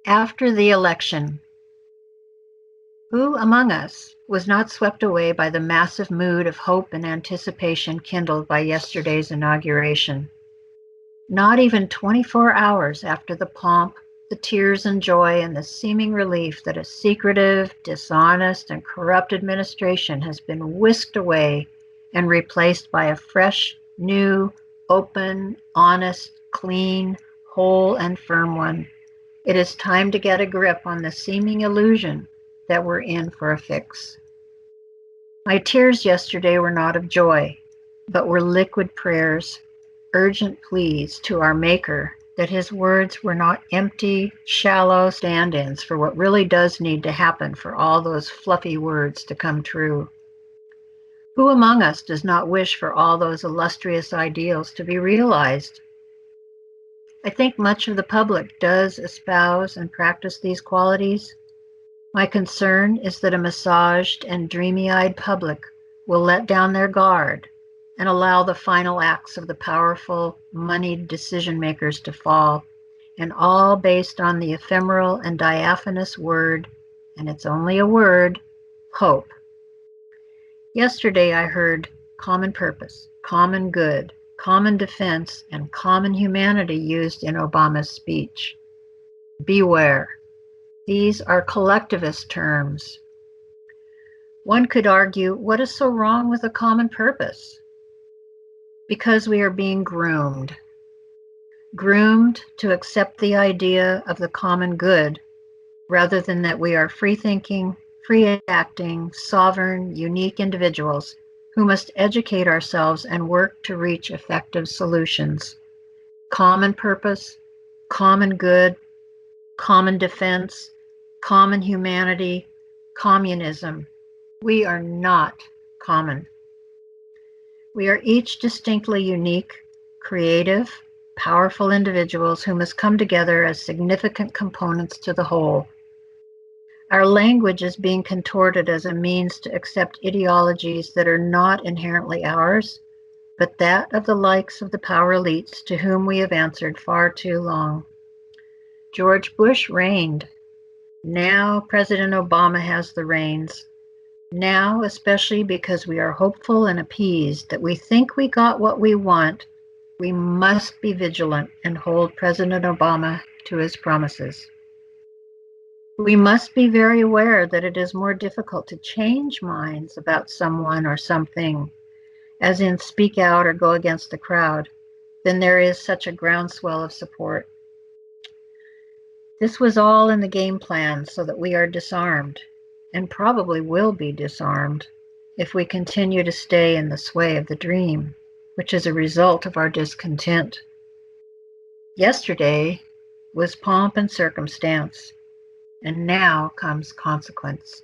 After the election, who among us was not swept away by the massive mood of hope and anticipation kindled by yesterday's inauguration? Not even 24 hours after the pomp, the tears and joy, and the seeming relief that a secretive, dishonest, and corrupt administration has been whisked away and replaced by a fresh, new, open, honest, clean, whole, and firm one. It is time to get a grip on the seeming illusion that we're in for a fix. My tears yesterday were not of joy, but were liquid prayers, urgent pleas to our Maker that his words were not empty, shallow stand-ins for what really does need to happen for all those fluffy words to come true. Who among us does not wish for all those illustrious ideals to be realized? I think much of the public does espouse and practice these qualities. My concern is that a massaged and dreamy-eyed public will let down their guard and allow the final acts of the powerful, moneyed decision makers to fall, and all based on the ephemeral and diaphanous word, and it's only a word, hope. Yesterday I heard common purpose, common good, common defense, and common humanity used in Obama's speech. Beware. These are collectivist terms. One could argue, what is so wrong with a common purpose? Because we are being groomed to accept the idea of the common good, rather than that we are free-thinking, free-acting, sovereign, unique individuals who must educate ourselves and work to reach effective solutions. Common purpose, common good, common defense, common humanity, communism. We are not common. We are each distinctly unique, creative, powerful individuals who must come together as significant components to the whole. Our language is being contorted as a means to accept ideologies that are not inherently ours, but that of the likes of the power elites to whom we have answered far too long. George Bush reigned. Now President Obama has the reins. Now, especially because we are hopeful and appeased that we think we got what we want, we must be vigilant and hold President Obama to his promises. We must be very aware that it is more difficult to change minds about someone or something, as in speak out or go against the crowd, than there is such a groundswell of support. This was all in the game plan so that we are disarmed, and probably will be disarmed, if we continue to stay in the sway of the dream, which is a result of our discontent. Yesterday was pomp and circumstance, and now comes consequence.